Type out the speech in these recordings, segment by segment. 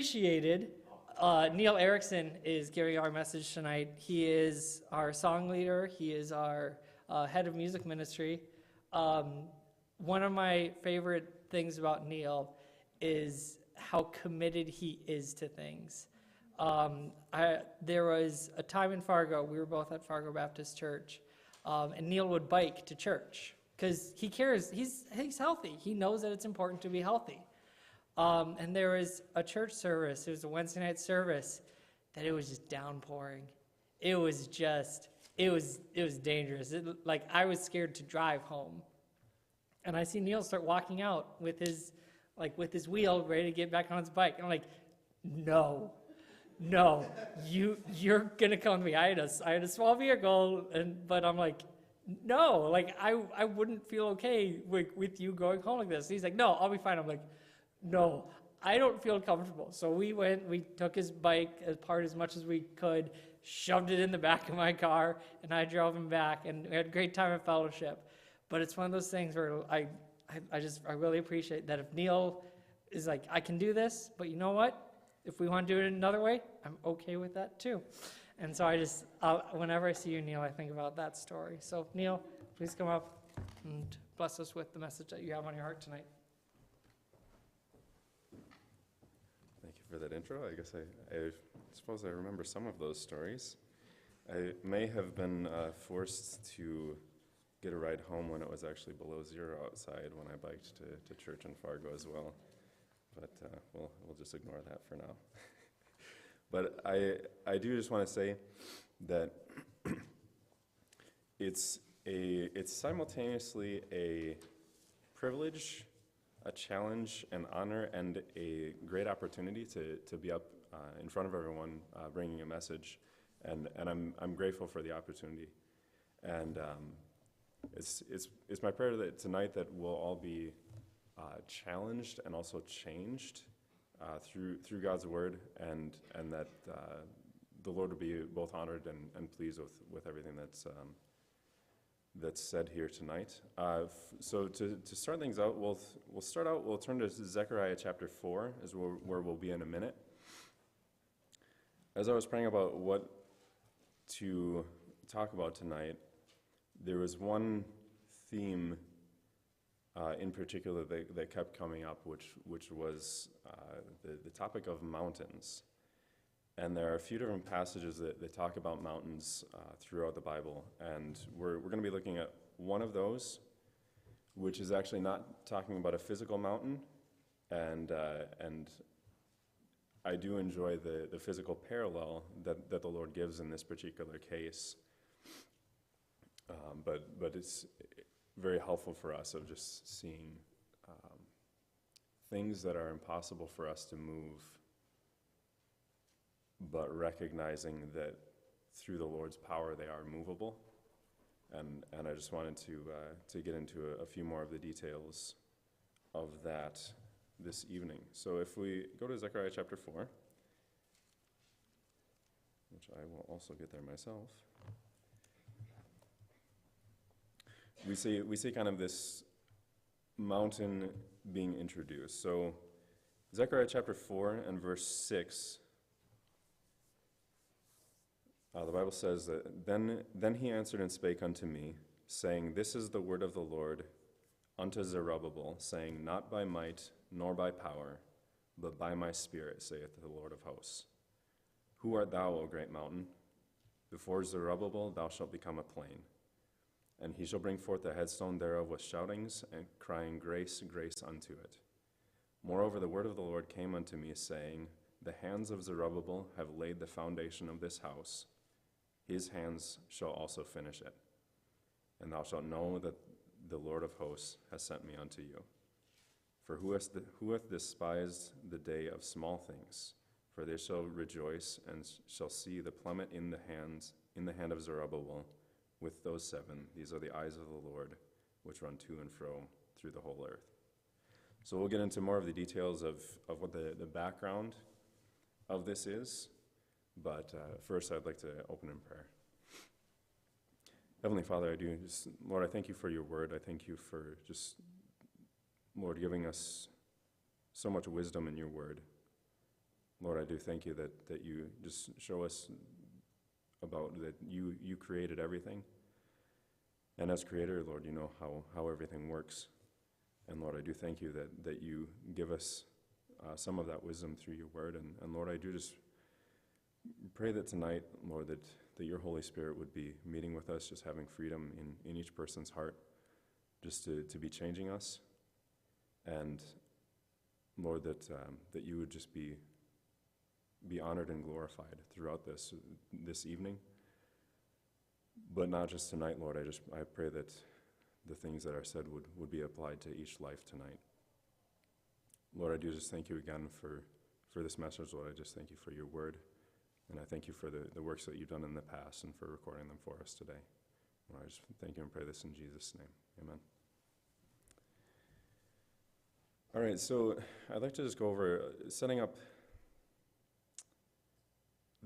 Appreciated. Neil Erickson is giving our message tonight. He is our song leader. He is our head of music ministry. One of my favorite things about Neil is how committed he is to things. There was a time in Fargo, we were both at Fargo Baptist Church, and Neil would bike to church because he cares. He's healthy. He knows that it's important to be healthy. And there was a church service, it was a Wednesday night service, that it was just downpouring. It was dangerous. I was scared to drive home. And I see Neil start walking out with his wheel ready to get back on his bike. And I'm like, no, you're gonna come with me. I had a small vehicle, but I'm like, no, I wouldn't feel okay with you going home like this. And he's like, no, I'll be fine. I'm like, no, I don't feel comfortable. So we took his bike apart as much as we could, shoved it in the back of my car, and I drove him back, and we had a great time of fellowship. But it's one of those things where I really appreciate that if Neil is like, I can do this, but you know what? If we want to do it another way, I'm okay with that too. And so whenever I see you, Neil, I think about that story. So Neil, please come up and bless us with the message that you have on your heart tonight. Thank you for that intro. I guess I suppose I remember some of those stories. I may have been forced to get a ride home when it was actually below zero outside when I biked to church in Fargo as well. But we'll just ignore that for now. But I do just want to say that it's simultaneously a privilege, a challenge, an honor, and a great opportunity to be up in front of everyone bringing a message, and I'm grateful for the opportunity, and it's my prayer that tonight that we'll all be challenged and also changed through God's word, and that the Lord will be both honored and pleased with everything that's said here tonight. So to start things out, we'll turn to Zechariah chapter 4, is where we'll be in a minute. As I was praying about what to talk about tonight, there was one theme in particular that kept coming up, which was the topic of mountains. And there are a few different passages that talk about mountains throughout the Bible, and we're going to be looking at one of those, which is actually not talking about a physical mountain, and I do enjoy the physical parallel that the Lord gives in this particular case, but it's very helpful for us of just seeing things that are impossible for us to move, but recognizing that through the Lord's power they are movable. And I just wanted to get into a few more of the details of that this evening. So if we go to Zechariah chapter 4, which I will also get there myself, we see kind of this mountain being introduced. So Zechariah chapter 4 and verse 6, the Bible says that, Then he answered and spake unto me, saying, This is the word of the Lord unto Zerubbabel, saying, Not by might nor by power, but by my spirit, saith the Lord of hosts. Who art thou, O great mountain? Before Zerubbabel thou shalt become a plain. And he shall bring forth the headstone thereof with shoutings, and crying, Grace, grace unto it. Moreover, the word of the Lord came unto me, saying, The hands of Zerubbabel have laid the foundation of this house. His hands shall also finish it. And thou shalt know that the Lord of hosts has sent me unto you. For who hath despised the day of small things? For they shall rejoice, and shall see the plummet in the hand of Zerubbabel, with those seven. These are the eyes of the Lord, which run to and fro through the whole earth. So we'll get into more of the details of what the background of this is, but first I'd like to open in prayer. Heavenly Father, Lord, I thank you for your word. I thank you for just, Lord, giving us so much wisdom in your word. Lord, I do thank you that you just show us about that you created everything. And as creator, Lord, you know how everything works. And Lord, I do thank you that you give us some of that wisdom through your word. And Lord, I do just pray that tonight, Lord, that your Holy Spirit would be meeting with us, just having freedom in each person's heart, just to be changing us. And Lord, that you would just be honored and glorified throughout this evening. But not just tonight, Lord. I pray that the things that are said would be applied to each life tonight. Lord, I do just thank you again for this message, Lord. I just thank you for your word. And I thank you for the works that you've done in the past and for recording them for us today. Lord, I just thank you and pray this in Jesus' name. Amen. All right, so I'd like to just go over setting up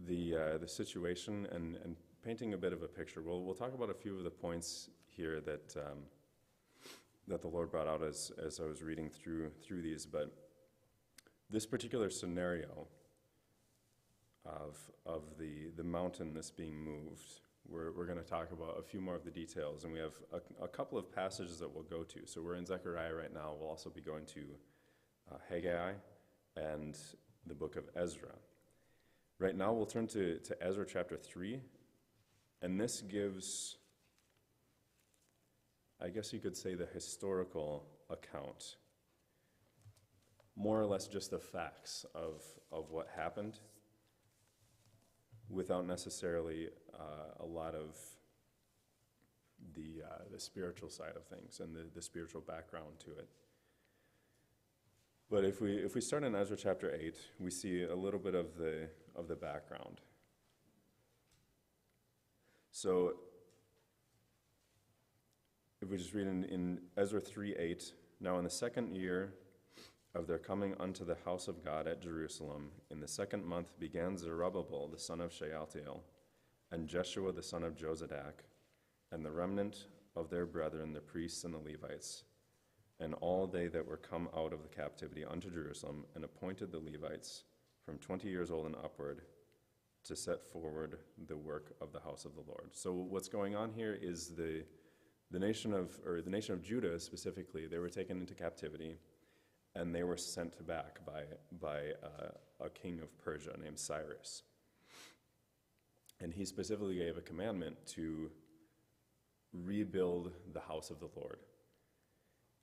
the situation and painting a bit of a picture. We'll talk about a few of the points here that the Lord brought out as I was reading through these. But this particular scenario of the mountain that's being moved, we're going to talk about a few more of the details, and we have a couple of passages that we'll go to. So we're in Zechariah right now. We'll also be going to Haggai and the book of Ezra. Right now we'll turn to Ezra chapter 3, and this gives, I guess you could say, the historical account, more or less just the facts of what happened, without necessarily a lot of the spiritual side of things and the spiritual background to it. But if we start in Ezra chapter 8, we see a little bit of the background. So if we just read in Ezra 3:8, now in the second year of their coming unto the house of God at Jerusalem, in the second month began Zerubbabel the son of Shealtiel, and Jeshua the son of Jozadak, and the remnant of their brethren, the priests and the Levites, and all they that were come out of the captivity unto Jerusalem, and appointed the Levites from 20 years old and upward to set forward the work of the house of the Lord. So what's going on here is the nation of Judah specifically, they were taken into captivity, and they were sent back by a king of Persia named Cyrus. And he specifically gave a commandment to rebuild the house of the Lord.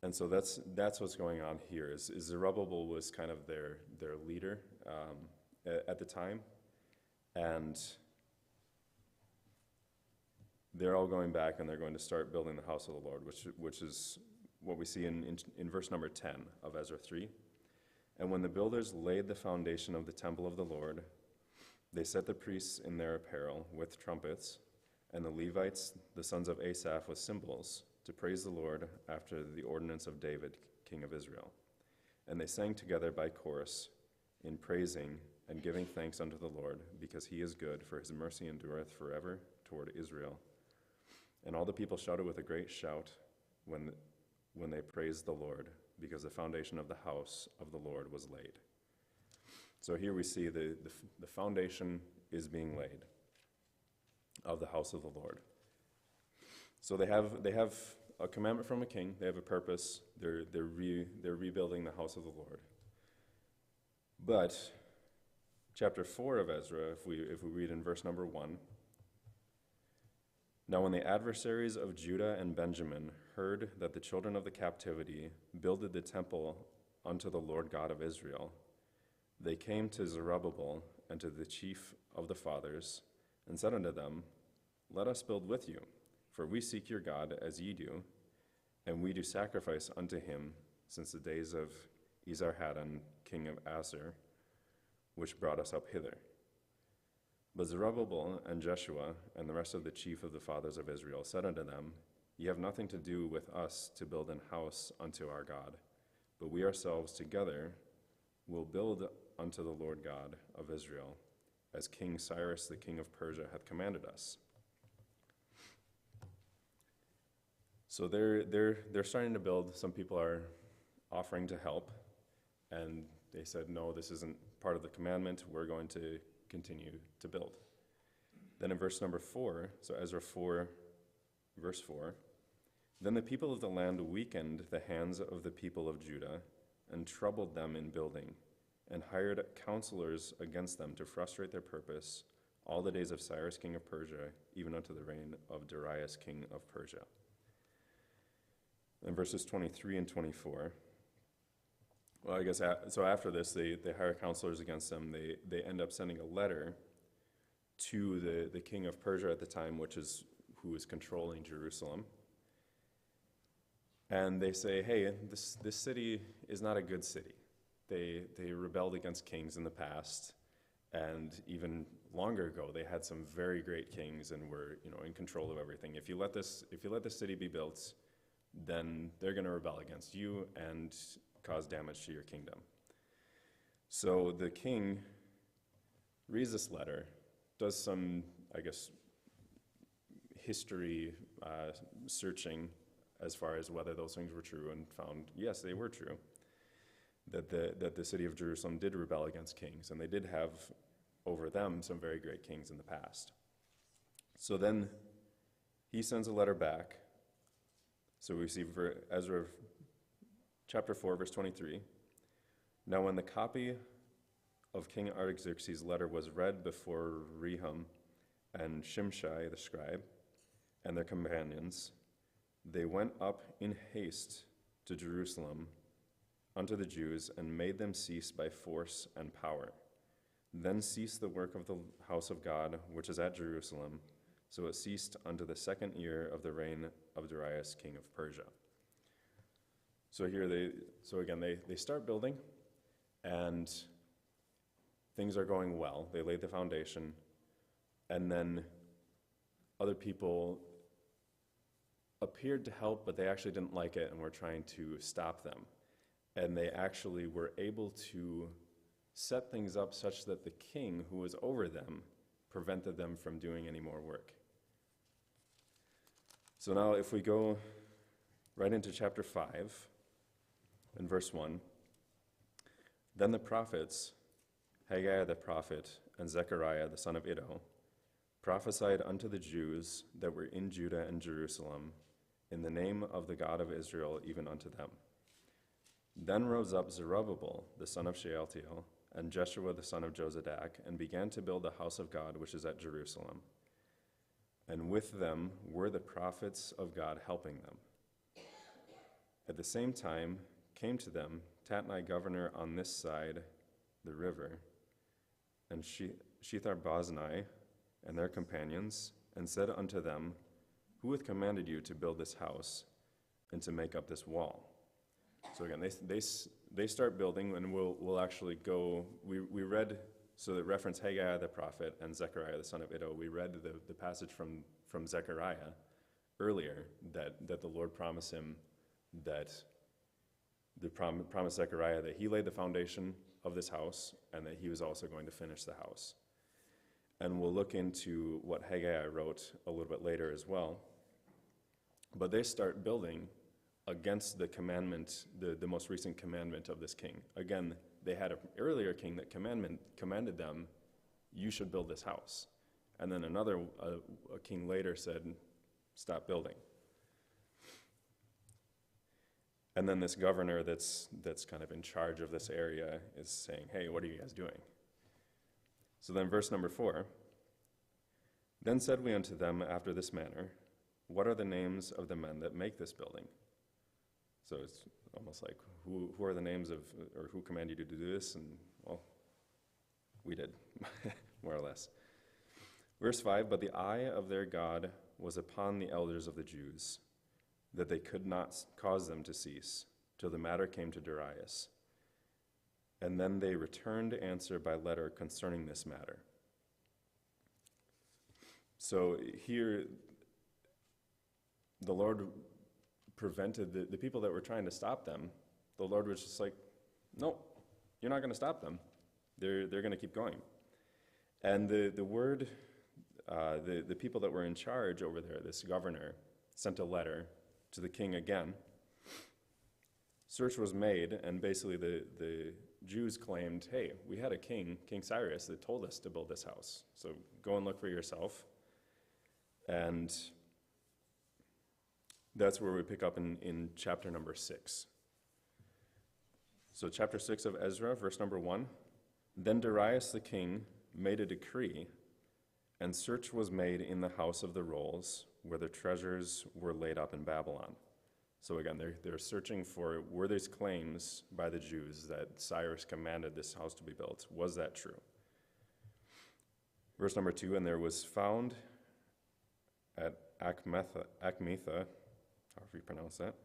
And so that's what's going on here. Is Zerubbabel was kind of their leader at the time, and they're all going back and they're going to start building the house of the Lord, which is what we see in verse number 10 of Ezra 3. And when the builders laid the foundation of the temple of the Lord, they set the priests in their apparel with trumpets, and the Levites, the sons of Asaph, with cymbals, to praise the Lord after the ordinance of David, king of Israel. And they sang together by chorus in praising and giving thanks unto the Lord, because he is good, for his mercy endureth forever toward Israel. And all the people shouted with a great shout when they praised the Lord, because the foundation of the house of the Lord was laid. So here we see the foundation is being laid of the house of the Lord. So they have a commandment from a king. They have a purpose. They're rebuilding the house of the Lord. But chapter 4 of Ezra, if we read in verse number 1, now when the adversaries of Judah and Benjamin heard that the children of the captivity builded the temple unto the Lord God of Israel, they came to Zerubbabel and to the chief of the fathers, and said unto them, Let us build with you, for we seek your God as ye do, and we do sacrifice unto him since the days of Esarhaddon, king of Assur, which brought us up hither. But Zerubbabel and Jeshua and the rest of the chief of the fathers of Israel said unto them, Ye have nothing to do with us to build an house unto our God, but we ourselves together will build unto the Lord God of Israel, as King Cyrus the king of Persia hath commanded us. So they're starting to build. Some people are offering to help, and they said, no, this isn't part of the commandment. We're going to continue to build. Then in verse number 4, so Ezra 4, verse 4, then the people of the land weakened the hands of the people of Judah and troubled them in building, and hired counselors against them to frustrate their purpose all the days of Cyrus king of Persia, even unto the reign of Darius king of Persia. In verses 23 and 24, well, I guess, so after this, they hire counselors against them. They end up sending a letter to the king of Persia at the time, who was controlling Jerusalem. And they say, hey, this city is not a good city. They rebelled against kings in the past, and even longer ago, they had some very great kings and were, in control of everything. If you let this city be built, then they're going to rebel against you and cause damage to your kingdom. So the king reads this letter, does some, I guess, history searching as far as whether those things were true, and found, yes, they were true, that the city of Jerusalem did rebel against kings, and they did have over them some very great kings in the past. So then he sends a letter back. So we see for Ezra chapter 4, verse 23. Now when the copy of King Artaxerxes' letter was read before Rehum and Shimshai the scribe and their companions, they went up in haste to Jerusalem unto the Jews and made them cease by force and power. Then ceased the work of the house of God, which is at Jerusalem. So it ceased unto the 2nd year of the reign of Darius king of Persia. So here they start building, and things are going well. They laid the foundation, and then other people appeared to help, but they actually didn't like it and were trying to stop them. And they actually were able to set things up such that the king who was over them prevented them from doing any more work. So now if we go right into chapter 5 and verse 1, then the prophets, Haggai the prophet and Zechariah the son of Iddo, prophesied unto the Jews that were in Judah and Jerusalem in the name of the God of Israel, even unto them. Then rose up Zerubbabel the son of Shealtiel and Jeshua the son of Jozadak, and began to build the house of God which is at Jerusalem. And with them were the prophets of God helping them. At the same time came to them Tatnai governor on this side the river, and Shethar-Boznai and their companions, and said unto them, Who hath commanded you to build this house and to make up this wall? So again, they start building, and we'll actually go. We read, so that reference Haggai the prophet and Zechariah the son of Iddo. We read the passage from Zechariah earlier that the Lord promised him promised Zechariah that he laid the foundation of this house and that he was also going to finish the house. And we'll look into what Haggai wrote a little bit later as well. But they start building against the commandment, the most recent commandment of this king. Again, they had an earlier king that commanded them, you should build this house. And then another a king later said, stop building. And then this governor that's kind of in charge of this area is saying, hey, what are you guys doing? So then verse number 4, Then said we unto them after this manner, What are the names of the men that make this building? So it's almost like, who are the names of, or who commanded you to do this? And, well, we did, more or less. Verse 5, But the eye of their God was upon the elders of the Jews, that they could not cause them to cease, till the matter came to Darius. And then they returned answer by letter concerning this matter. So here, the Lord prevented the people that were trying to stop them. The Lord was just like, no, you're not going to stop them. They're going to keep going. And the word, the people that were in charge over there, this governor, sent a letter to the king again. Search was made, and basically the Jews claimed, hey, we had a king, King Cyrus, that told us to build this house. So go and look for yourself. And that's where we pick up in chapter number 6. So chapter 6 of Ezra, verse number 1. Then Darius the king made a decree, and search was made in the house of the rolls, where the treasures were laid up in Babylon. So again, they're searching for, were these claims by the Jews that Cyrus commanded this house to be built? Was that true? Verse number 2, and there was found at Achmetha, however you pronounce that,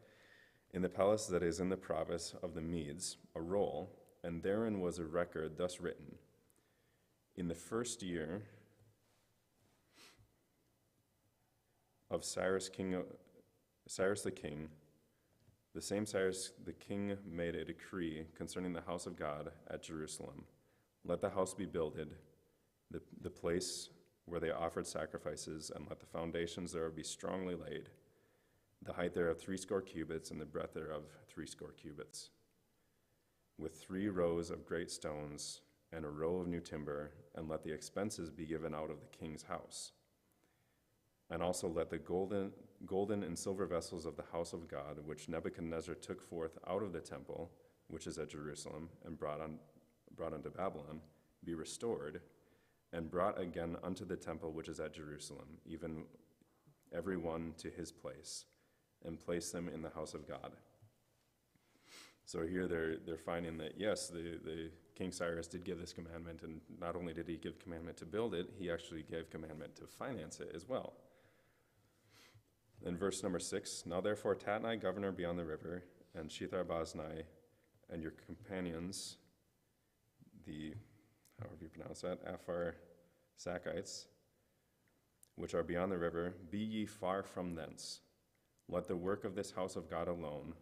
in the palace that is in the province of the Medes, a roll, and therein was a record thus written, in the first year of Cyrus the king, the same Cyrus the king made a decree concerning the house of God at Jerusalem. Let the house be builded, the place where they offered sacrifices, and let the foundations thereof be strongly laid, the height thereof 80 cubits, and the breadth thereof 80 cubits, with 3 rows of great stones, and a row of new timber, and let the expenses be given out of the king's house. And also let the golden and silver vessels of the house of God, which Nebuchadnezzar took forth out of the temple, which is at Jerusalem, and brought unto Babylon, be restored, and brought again unto the temple which is at Jerusalem, even every one to his place, and place them in the house of God. So here they're finding that, yes, the King Cyrus did give this commandment, and not only did he give commandment to build it, he actually gave commandment to finance it as well. In verse number 6, now therefore Tatnai, governor beyond the river, and Shethar-Boznai, and your companions, the, however you pronounce that, Apharsachites, which are beyond the river, be ye far from thence. Let the work of this house of God alone,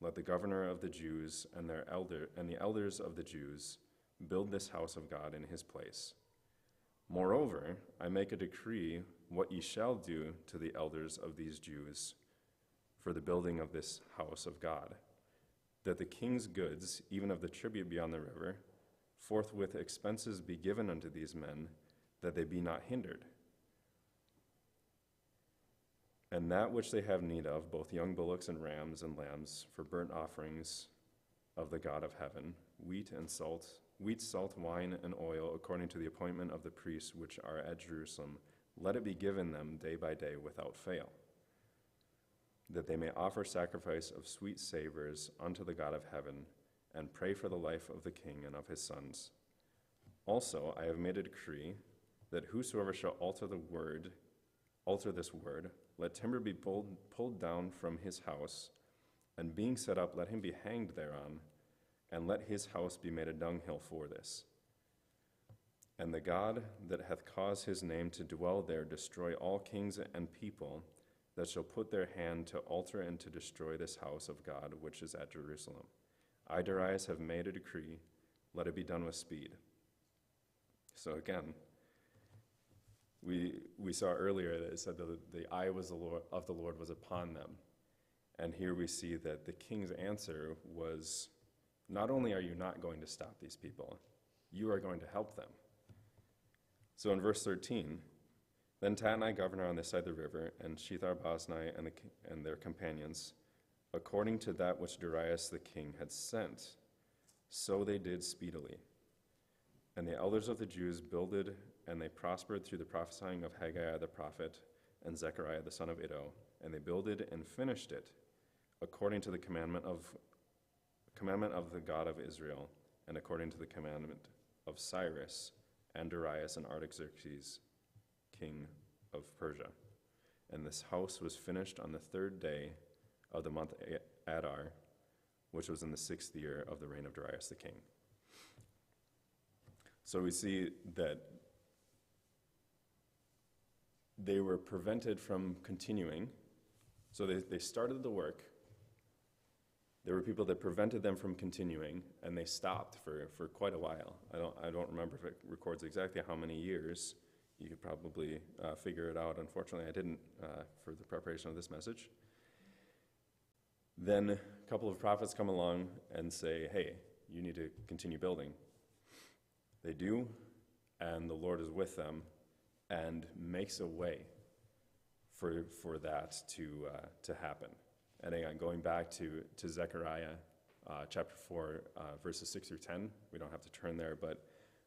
let the governor of the Jews and the elders of the Jews build this house of God in his place. Moreover, I make a decree what ye shall do to the elders of these Jews for the building of this house of God, that the king's goods, even of the tribute beyond the river, forthwith expenses be given unto these men, that they be not hindered. And that which they have need of, both young bullocks and rams and lambs, for burnt offerings of the God of heaven, wheat, salt, wine, and oil, according to the appointment of the priests which are at Jerusalem, let it be given them day by day without fail, that they may offer sacrifice of sweet savors unto the God of heaven, and pray for the life of the king and of his sons. Also I have made a decree that whosoever shall alter this word, let timber be pulled down from his house, and being set up, let him be hanged thereon, and let his house be made a dunghill for this. And the God that hath caused his name to dwell there destroy all kings and people that shall put their hand to alter and to destroy this house of God which is at Jerusalem. I, Darius, have made a decree, let it be done with speed. So again, we saw earlier that it said that the eye of the Lord was upon them. And here we see that the king's answer was, not only are you not going to stop these people, you are going to help them. So in verse 13, then Tatnai, governor on this side of the river, and Shethar-Boznai and their companions, according to that which Darius the king had sent, so they did speedily. And the elders of the Jews builded, and they prospered through the prophesying of Haggai the prophet and Zechariah the son of Iddo, and they builded and finished it, according to the commandment of the God of Israel, and according to the commandment of Cyrus and Darius and Artaxerxes, king of Persia. And this house was finished on the 3rd day of the month Adar, which was in the 6th year of the reign of Darius the king. So we see that they were prevented from continuing. So they started the work. There were people that prevented them from continuing, and they stopped for quite a while. I don't remember if it records exactly how many years. You could probably figure it out. Unfortunately, I didn't for the preparation of this message. Then a couple of prophets come along and say, hey, you need to continue building. They do, and the Lord is with them and makes a way for that to happen. And again, going back to Zechariah chapter 4, verses 6 through 10, we don't have to turn there, but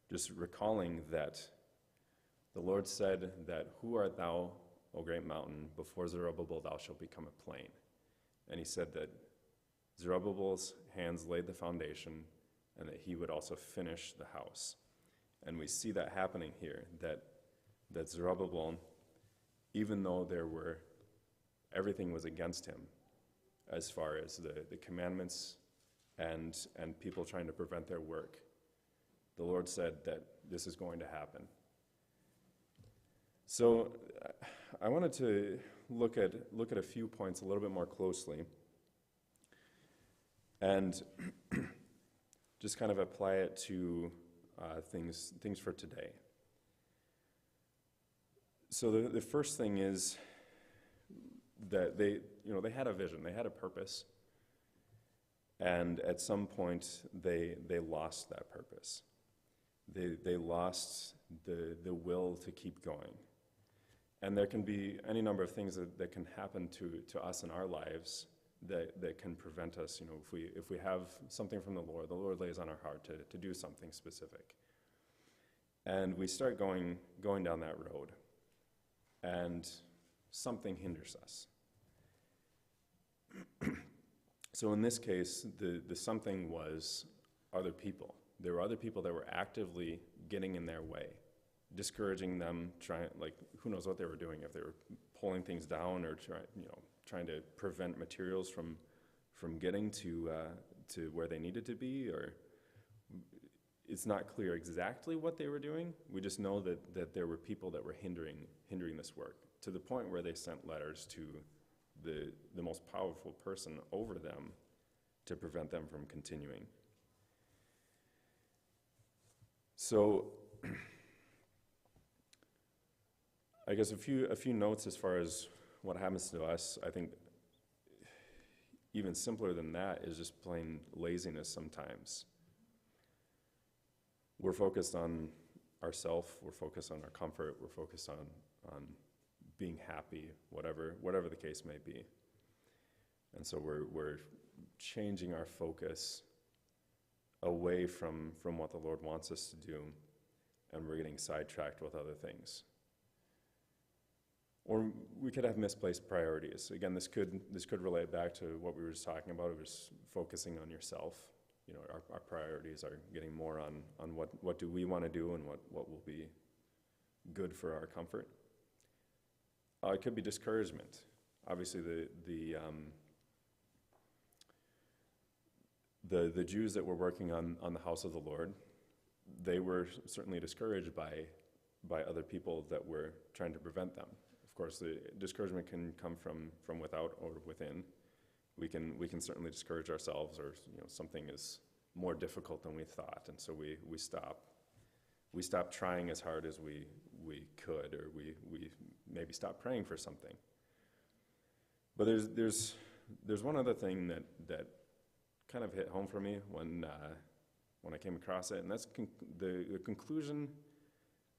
just recalling that the Lord said that, who art thou, O great mountain? Before Zerubbabel thou shalt become a plain. And he said that Zerubbabel's hands laid the foundation and that he would also finish the house. And we see that happening here, that Zerubbabel, even though everything was against him as far as the commandments and people trying to prevent their work, the Lord said that this is going to happen. So I wanted to look at a few points a little bit more closely and just kind of apply it to things for today. So the first thing is that they had a vision, they had a purpose, and at some point they lost that purpose. They lost the will to keep going. And there can be any number of things that can happen to us in our lives that can prevent us, if we have something from the Lord lays on our heart to do something specific. And we start going down that road, and something hinders us. So in this case, the something was other people. There were other people that were actively getting in their way, discouraging them, who knows what they were doing, if they were pulling things down or trying to prevent materials from getting to where they needed to be, or it's not clear exactly what they were doing. We just know that there were people that were hindering this work, to the point where they sent letters to the most powerful person over them to prevent them from continuing. So I guess a few notes as far as what happens to us. I think even simpler than that is just plain laziness sometimes. We're focused on ourself, we're focused on our comfort, we're focused on being happy, whatever the case may be. And so we're changing our focus away from what the Lord wants us to do, and we're getting sidetracked with other things. Or we could have misplaced priorities. Again, this could relate back to what we were just talking about. It was focusing on yourself. Our priorities are getting more on what do we want to do and what will be good for our comfort. It could be discouragement. Obviously, the Jews that were working on the house of the Lord, they were certainly discouraged by other people that were trying to prevent them. Of course, the discouragement can come from without or within. We can certainly discourage ourselves, or something is more difficult than we thought, and so we stop trying as hard as we could, or we maybe stop praying for something. But there's one other thing that kind of hit home for me when I came across it, and that's the conclusion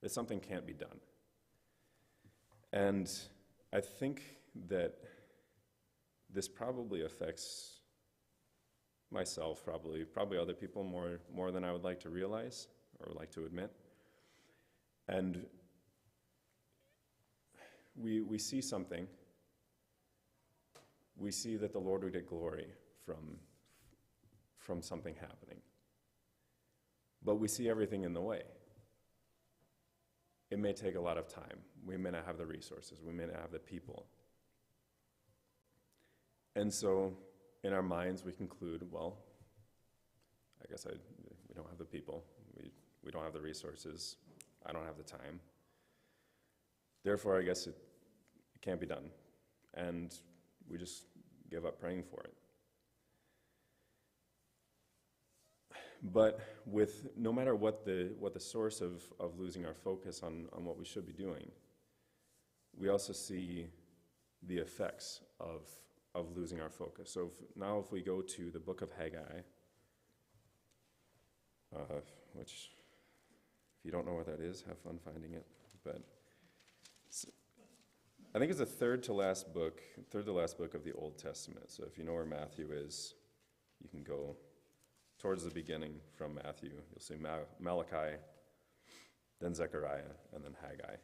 that something can't be done. And I think that this probably affects myself, probably other people more than I would like to realize or like to admit. And we see something. We see that the Lord would get glory from something happening. But we see everything in the way. It may take a lot of time. We may not have the resources. We may not have the people. And so in our minds we conclude, well, I guess we don't have the people. We don't have the resources. I don't have the time. Therefore, I guess it can't be done. And we just give up praying for it. But no matter what the source of losing our focus on what we should be doing, we also see the effects of of losing our focus. So now if we go to the book of Haggai, which, if you don't know what that is, have fun finding it. But I think it's the third to last book of the Old Testament. So if you know where Matthew is, you can go towards the beginning from Matthew. You'll see Malachi, then Zechariah, and then Haggai.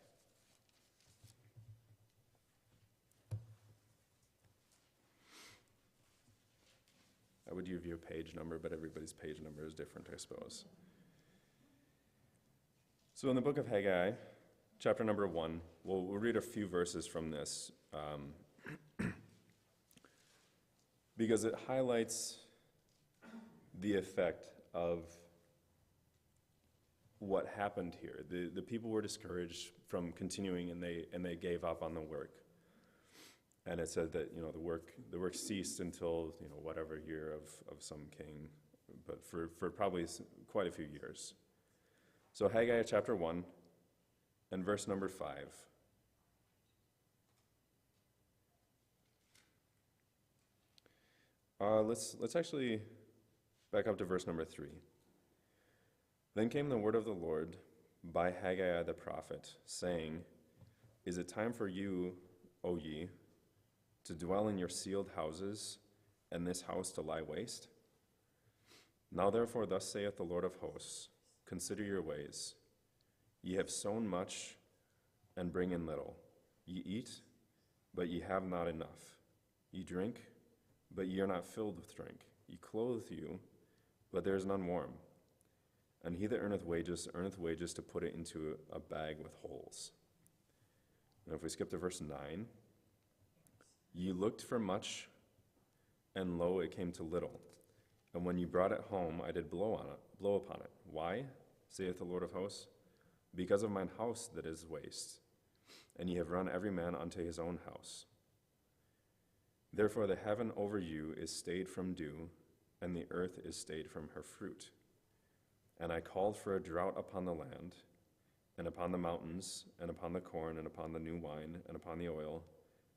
I would give you a page number, but everybody's page number is different, I suppose. So in the book of Haggai, chapter number 1, we'll read a few verses from this because it highlights the effect of what happened here. The people were discouraged from continuing, and they gave up on the work. And it said that the work ceased until whatever year of some king, but for probably quite a few years. So Haggai chapter 1 and verse number 5. Let's actually back up to verse number 3. Then came the word of the Lord by Haggai the prophet, saying, "Is it time for you, O ye, to dwell in your sealed houses, and this house to lie waste? Now therefore thus saith the Lord of hosts, consider your ways. Ye have sown much, and bring in little. Ye eat, but ye have not enough. Ye drink, but ye are not filled with drink. Ye clothe you, but there is none warm. And he that earneth wages to put it into a bag with holes." Now if we skip to verse 9, "Ye looked for much, and lo, it came to little. And when ye brought it home, I did blow upon it. Why, saith the Lord of hosts? Because of mine house that is waste, and ye have run every man unto his own house. Therefore the heaven over you is stayed from dew, and the earth is stayed from her fruit. And I called for a drought upon the land, and upon the mountains, and upon the corn, and upon the new wine, and upon the oil,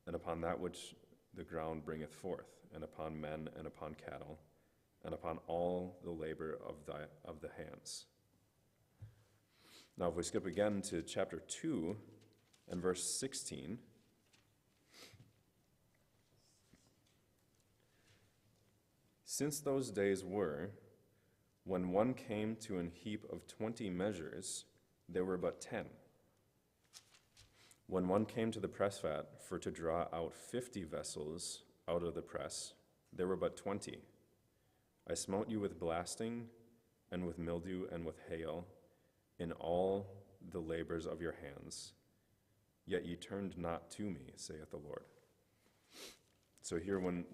and upon that which the ground bringeth forth, and upon men, and upon cattle, and upon all the labor of the hands." Now if we skip again to chapter 2 and verse 16, "Since those days were, when one came to an heap of 20 measures, there were but 10. When one came to the press vat for to draw out 50 vessels out of the press, there were but 20. I smote you with blasting, and with mildew, and with hail, in all the labors of your hands. Yet ye turned not to me, saith the Lord." So here, when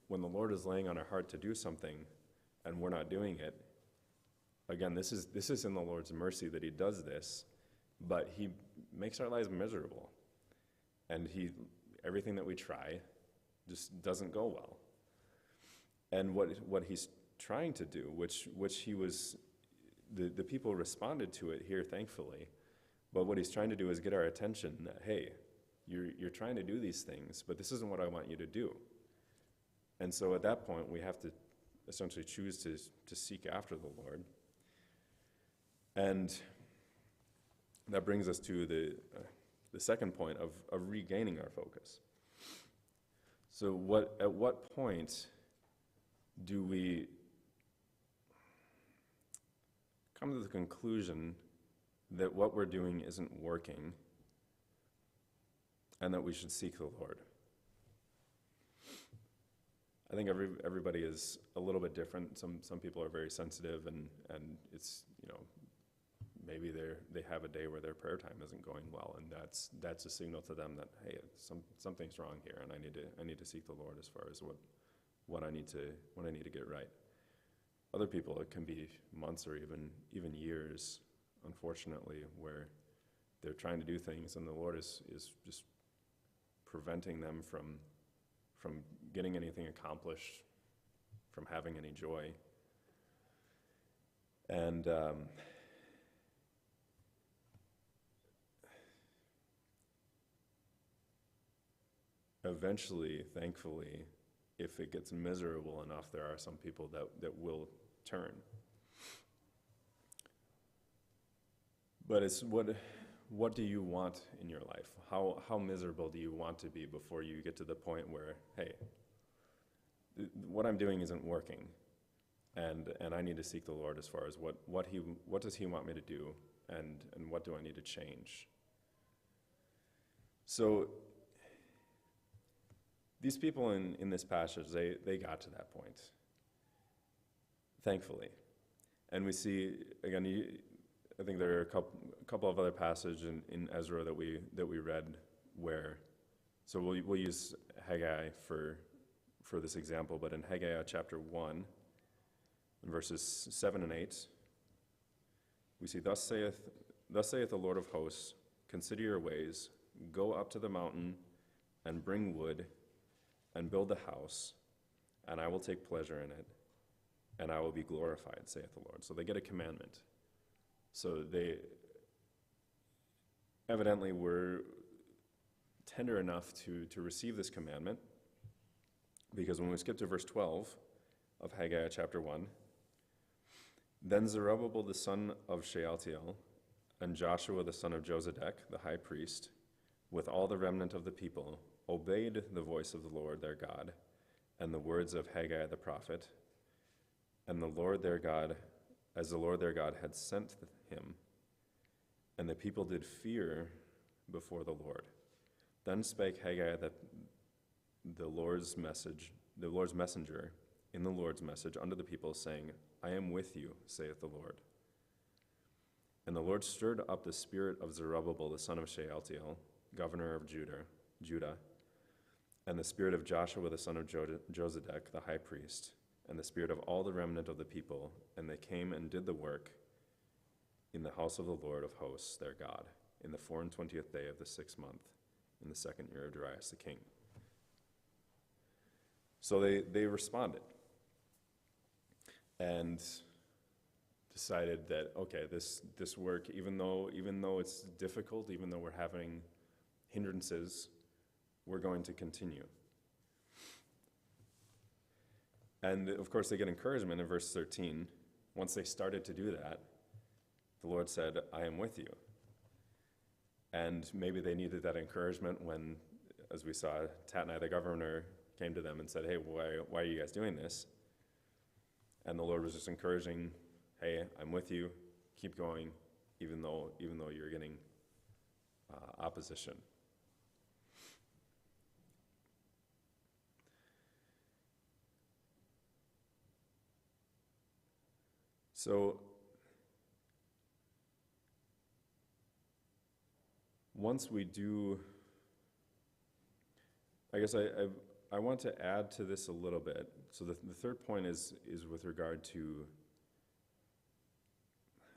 the Lord is laying on our heart to do something, and we're not doing it, again, this is in the Lord's mercy that he does this, but he makes our lives miserable. And everything that we try just doesn't go well. And what he's trying to do, which he was, the people responded to it here, thankfully, but what he's trying to do is get our attention that, hey, you're trying to do these things, but this isn't what I want you to do. And so at that point, we have to essentially choose to seek after the Lord. And that brings us to the second point of regaining our focus. So at what point do we come to the conclusion that what we're doing isn't working and that we should seek the Lord? I think everybody is a little bit different. Some people are very sensitive, and it's, maybe they have a day where their prayer time isn't going well, and that's a signal to them that, hey, something's wrong here, and I need to seek the Lord as far as what I need to get right. Other people, it can be months or even years, unfortunately, where they're trying to do things, and the Lord is just preventing them from getting anything accomplished, from having any joy. And eventually, thankfully, if it gets miserable enough, there are some people that will turn. But it's what do you want in your life? How miserable do you want to be before you get to the point where, hey, what I'm doing isn't working, and I need to seek the Lord as far as what does He want me to do, and what do I need to change? So these people in this passage, they got to that point, thankfully. And we see, again, I think there are a couple of other passages in Ezra that we read where, so we'll use Haggai for this example, but in Haggai chapter 1, in verses 7 and 8, we see, Thus saith the Lord of hosts, consider your ways, go up to the mountain and bring wood and build a house, and I will take pleasure in it, and I will be glorified, saith the Lord. So they get a commandment. So they evidently were tender enough to receive this commandment, because when we skip to verse 12 of Haggai chapter 1, then Zerubbabel the son of Shealtiel and Joshua the son of Josedek, the high priest, with all the remnant of the people, obeyed the voice of the Lord their God and the words of Haggai the prophet, and the Lord their God, as the Lord their God had sent him. And the people did fear before the Lord. Then spake Haggai the Lord's messenger in the Lord's message unto the people, saying, I am with you, saith the Lord. And the Lord stirred up the spirit of Zerubbabel the son of Shealtiel, governor of Judah, and the spirit of Joshua the son of Josedek, the high priest, and the spirit of all the remnant of the people, and they came and did the work in the house of the Lord of hosts, their God, in the 24th day of the 6th month, in the 2nd year of Darius the king. So they responded and decided that, okay, this work, even though it's difficult, even though we're having hindrances, we're going to continue. And of course, they get encouragement in verse 13. Once they started to do that, the Lord said, I am with you. And maybe they needed that encouragement when, as we saw, Tatnai, the governor, came to them and said, hey, why are you guys doing this? And the Lord was just encouraging, hey, I'm with you, keep going, even though you're getting opposition. So once we do, I guess I want to add to this a little bit. So the third point is with regard to,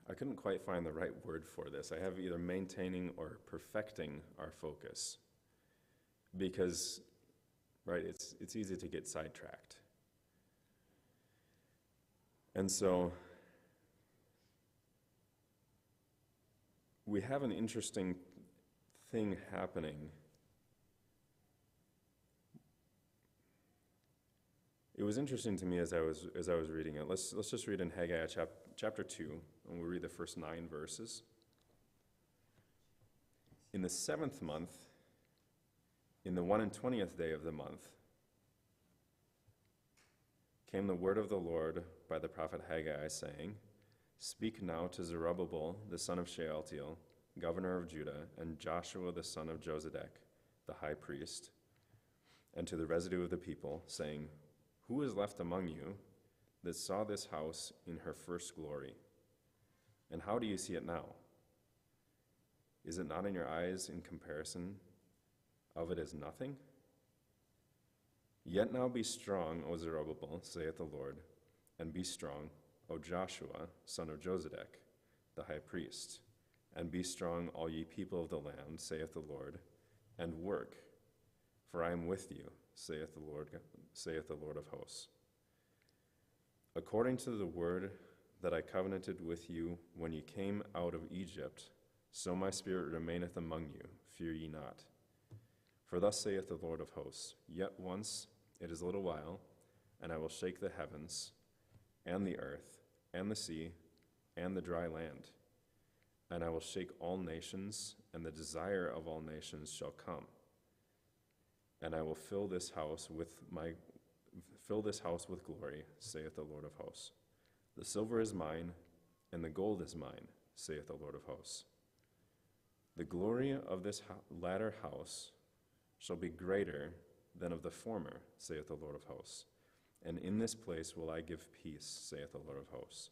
I couldn't quite find the right word for this. I have either maintaining or perfecting our focus, because, right, it's easy to get sidetracked. And so we have an interesting thing happening. It was interesting to me as I was reading it. Let's just read in Haggai chapter 2, and we'll read the first 9 verses. In the 7th month, in the 21st day of the month, came the word of the Lord by the prophet Haggai, saying, Speak now to Zerubbabel the son of Shealtiel, governor of Judah, and Joshua the son of Josedek, the high priest, and to the residue of the people, saying, Who is left among you that saw this house in her first glory? And how do you see it now? Is it not in your eyes in comparison of it as nothing? Yet now be strong, O Zerubbabel, saith the Lord, and be strong, O Joshua, son of Josedek, the high priest, and be strong, all ye people of the land, saith the Lord, and work, for I am with you, saith the Lord of hosts. According to the word that I covenanted with you when ye came out of Egypt, so my spirit remaineth among you, fear ye not. For thus saith the Lord of hosts, yet once it is a little while, and I will shake the heavens, and the earth, and the sea, and the dry land. And I will shake all nations, and the desire of all nations shall come. And I will fill this house with glory, saith the Lord of hosts. The silver is mine, and the gold is mine, saith the Lord of hosts. The glory of this latter house shall be greater than of the former, saith the Lord of hosts. And in this place will I give peace, saith the Lord of hosts.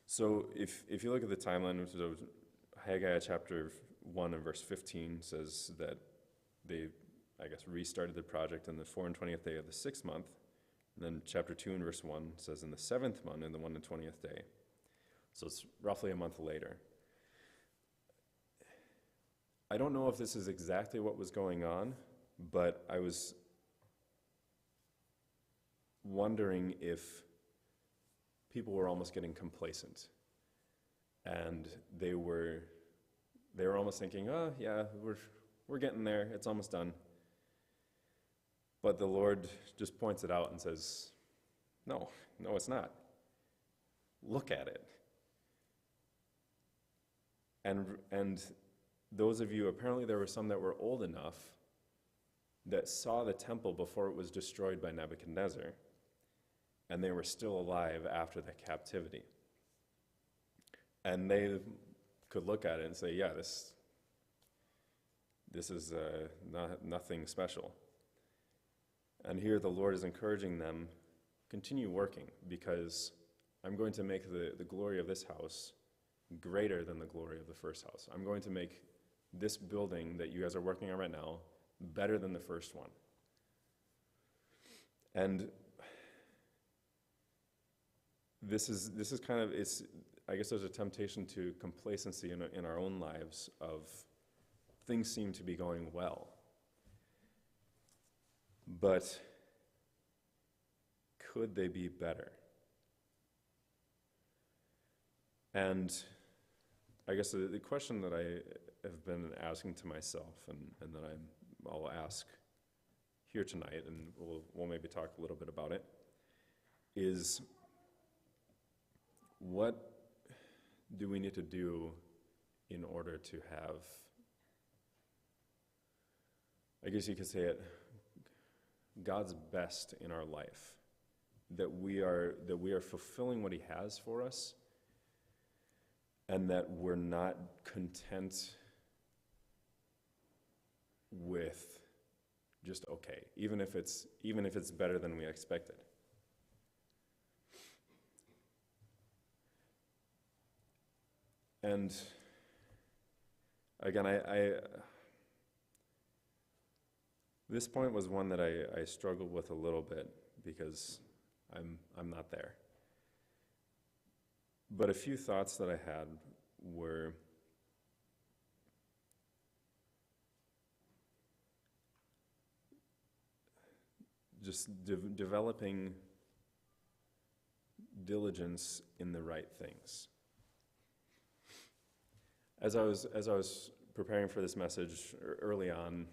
So if you look at the timeline, so Haggai chapter 1 and verse 15 says that they, restarted the project on the 24th day of the 6th month. And then chapter 2 and verse 1 says in the 7th month and the 120th day. So it's roughly a month later. I don't know if this is exactly what was going on, but I was wondering if people were almost getting complacent, and they were almost thinking, oh yeah, we're getting there, it's almost done. But the Lord just points it out and says, no, it's not. Look at it. And those of you, apparently there were some that were old enough that saw the temple before it was destroyed by Nebuchadnezzar, and they were still alive after the captivity. And they could look at it and say, yeah, this is nothing special. And here the Lord is encouraging them, continue working, because I'm going to make the glory of this house greater than the glory of the first house. I'm going to make this building that you guys are working on right now better than the first one. And this is kind of, I guess there's a temptation to complacency in our own lives of things seem to be going well. But could they be better? And I guess the question that I have been asking to myself and that I'll ask here tonight, and we'll maybe talk a little bit about it, is what do we need to do in order to have, I guess you could say it, God's best in our life, that we are fulfilling what He has for us, and that we're not content with just okay, even if it's better than we expected. And again, this point was one that I struggled with a little bit because I'm not there. But a few thoughts that I had were just developing diligence in the right things. As I was preparing for this message early on,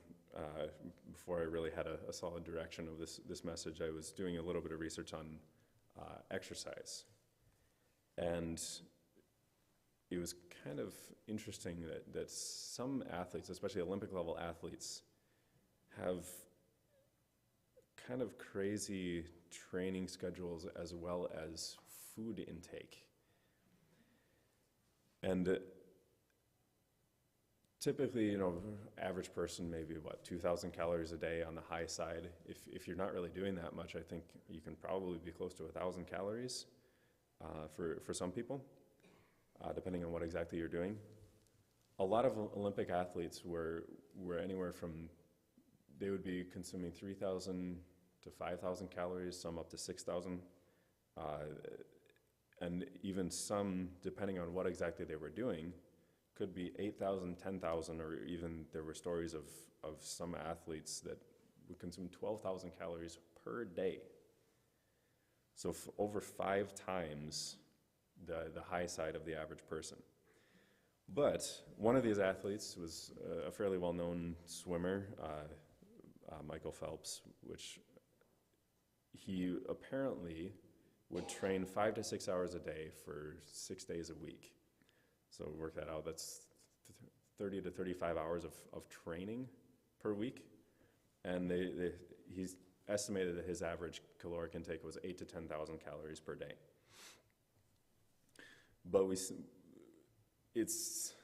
before I really had a solid direction of this message, I was doing a little bit of research on exercise. And it was kind of interesting that some athletes, especially Olympic-level athletes, have kind of crazy training schedules as well as food intake. And typically, average person maybe, 2,000 calories a day on the high side. If you're not really doing that much, I think you can probably be close to 1,000 calories for some people, depending on what exactly you're doing. A lot of Olympic athletes were anywhere from, they would be consuming 3,000 to 5,000 calories, some up to 6,000. And even some, depending on what exactly they were doing, could be 8,000, 10,000, or even there were stories of some athletes that would consume 12,000 calories per day. So over 5 times the high side of the average person. But one of these athletes was a fairly well-known swimmer, Michael Phelps, which he apparently would train 5 to 6 hours a day for 6 days a week. So work that out, that's 30 to 35 hours of training per week. And he's estimated that his average caloric intake was 8 to 10,000 calories per day. But it's,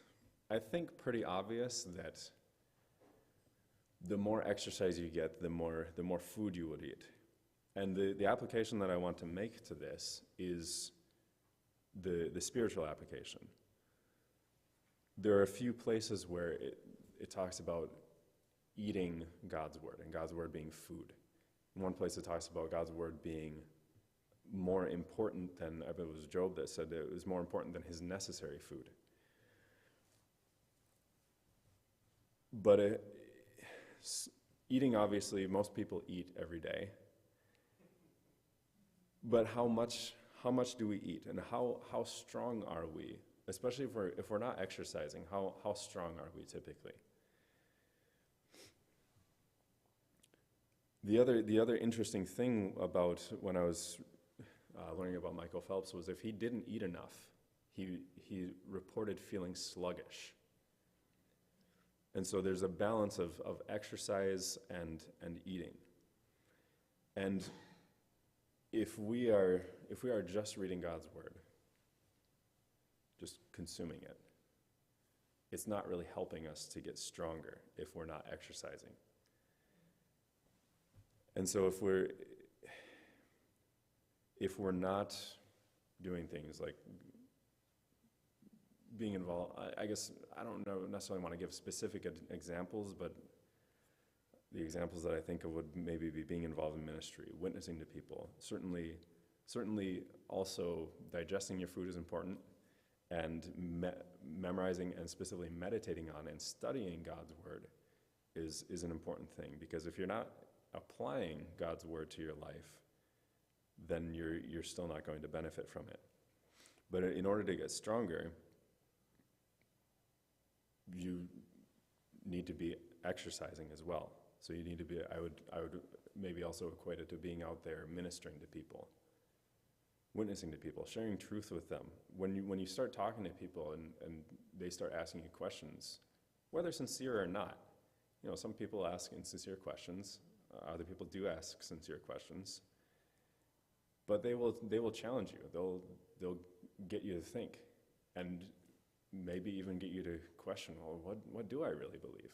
I think, pretty obvious that the more exercise you get, the more food you would eat. And the application that I want to make to this is the spiritual application. There are a few places where it talks about eating God's word, and God's word being food. In one place it talks about God's word being more important than, I believe it was Job that said that it was more important than his necessary food. But eating, obviously, most people eat every day. But how much do we eat, and how strong are we? Especially if we're not exercising, how strong are we typically? The other interesting thing about when I was learning about Michael Phelps was if he didn't eat enough, he reported feeling sluggish. And so there's a balance of exercise and eating. And if we are just reading God's word, just consuming it, it's not really helping us to get stronger if we're not exercising. And so if we're not doing things like being involved, I guess I don't necessarily want to give specific examples, but the examples that I think of would maybe be being involved in ministry, witnessing to people. Certainly also digesting your food is important, and memorizing and specifically meditating on and studying God's word is an important thing, because if you're not applying God's word to your life, then you're still not going to benefit from it. But in order to get stronger, you need to be exercising as well. So you need to be, I would maybe also equate it to being out there ministering to people, witnessing to people, sharing truth with them. When you start talking to people and they start asking you questions, whether sincere or not, some people ask insincere questions, other people do ask sincere questions, but they will challenge you. They'll get you to think, and maybe even get you to question, well, what do I really believe?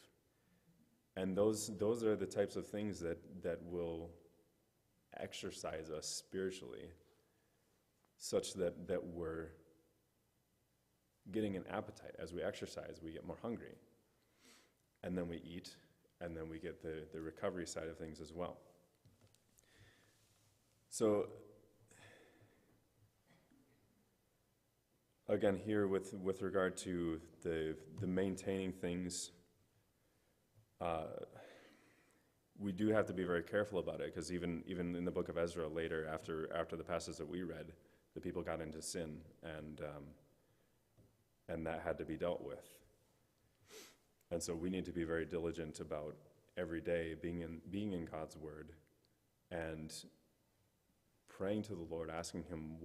And those are the types of things that will exercise us spiritually, such that we're getting an appetite. As we exercise, we get more hungry. And then we eat, and then we get the recovery side of things as well. So, again, here with regard to the maintaining things, we do have to be very careful about it, because even in the book of Ezra later, after the passage that we read, the people got into sin, and that had to be dealt with. And so we need to be very diligent about every day being in God's word and praying to the Lord, asking him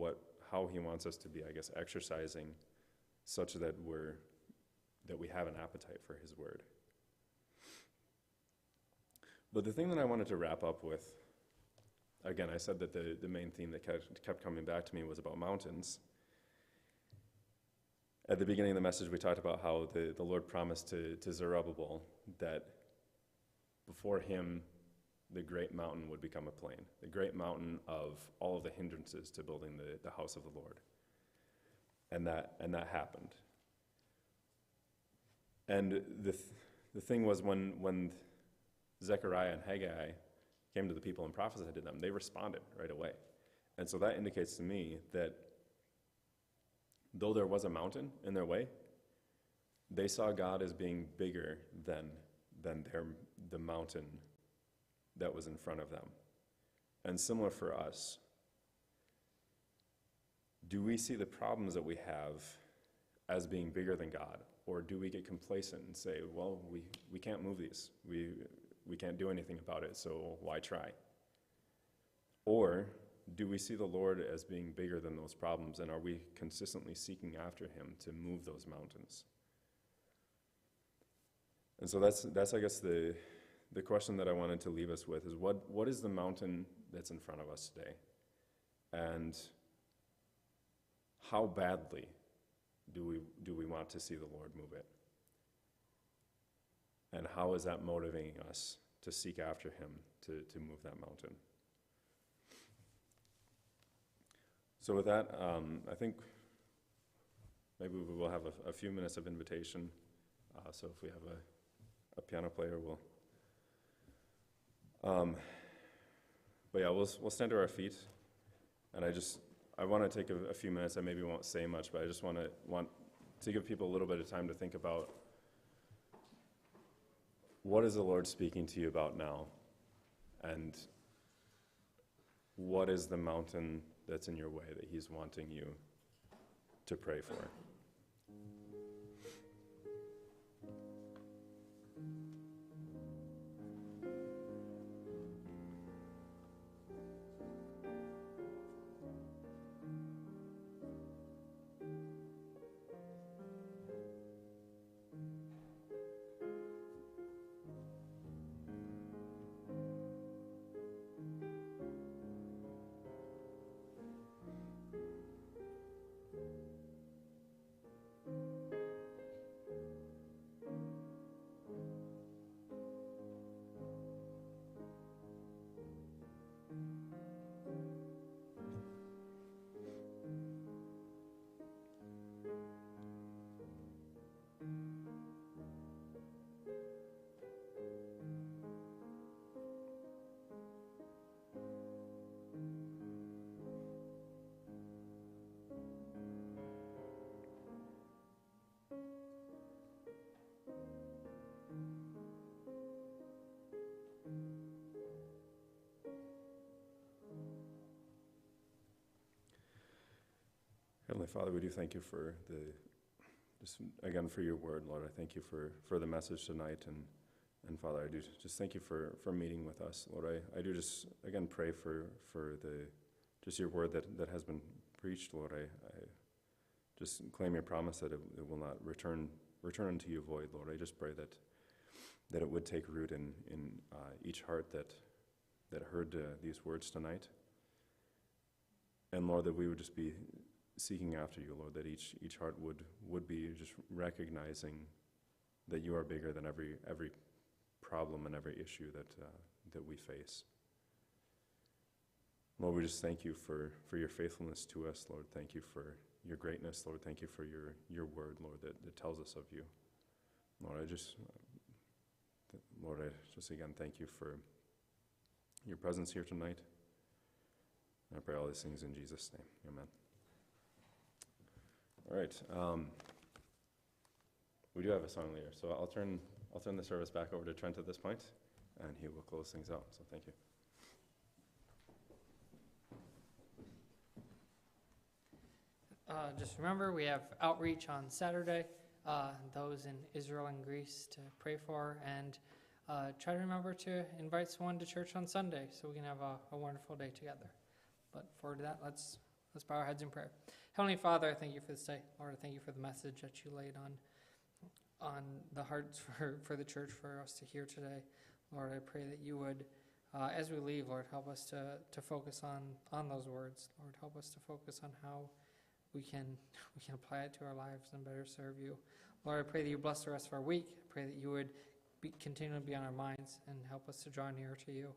how he wants us to be, I guess, exercising such that we have an appetite for his word. But the thing that I wanted to wrap up with, again, I said that the main theme that kept coming back to me was about mountains. At the beginning of the message, we talked about how the Lord promised to Zerubbabel that before him, the great mountain would become a plain, the great mountain of all of the hindrances to building the house of the Lord. And that happened. And the thing was, when Zechariah and Haggai came to the people and prophesied to them, they responded right away. And so that indicates to me that though there was a mountain in their way, they saw God as being bigger than the mountain that was in front of them. And similar for us, do we see the problems that we have as being bigger than God? Or do we get complacent and say, well, we can't move these. We can't do anything about it, so why try? Or do we see the Lord as being bigger than those problems, and are we consistently seeking after him to move those mountains? And so that's I guess, the question that I wanted to leave us with is what is the mountain that's in front of us today? And how badly do we want to see the Lord move it? And how is that motivating us to seek after him to move that mountain? So with that, I think maybe we will have a few minutes of invitation. So if we have a piano player, we'll... but yeah, we'll stand to our feet. And I want to take a few minutes. I maybe won't say much, but I just want to give people a little bit of time to think about, what is the Lord speaking to you about now? And what is the mountain that's in your way that he's wanting you to pray for? Heavenly Father, we do thank you for again for your word, Lord. I thank you for the message tonight, and Father, I do just thank you for meeting with us, Lord. I do just again pray for your word that has been preached, Lord. I just claim your promise that it will not return unto you void, Lord. I just pray that it would take root in each heart that heard these words tonight, and Lord, that we would just be seeking after you, Lord, that each heart would be just recognizing that you are bigger than every problem and every issue that we face. Lord, we just thank you for your faithfulness to us, Lord. Thank you for your greatness, Lord. Thank you for your word, Lord, that tells us of you. Lord, I just again thank you for your presence here tonight. And I pray all these things in Jesus' name. Amen. All right, we do have a song leader, so I'll turn the service back over to Trent at this point, and he will close things out. So thank you. Just remember, we have outreach on Saturday. Those in Israel and Greece to pray for, and try to remember to invite someone to church on Sunday so we can have a wonderful day together. But forward to that, let's bow our heads in prayer. Heavenly Father, I thank you for this day. Lord, I thank you for the message that you laid on the hearts for the church for us to hear today. Lord, I pray that you would, as we leave, Lord, help us to focus on those words. Lord, help us to focus on how we can apply it to our lives and better serve you. Lord, I pray that you bless the rest of our week. I pray that you would continue to be on our minds and help us to draw near to you.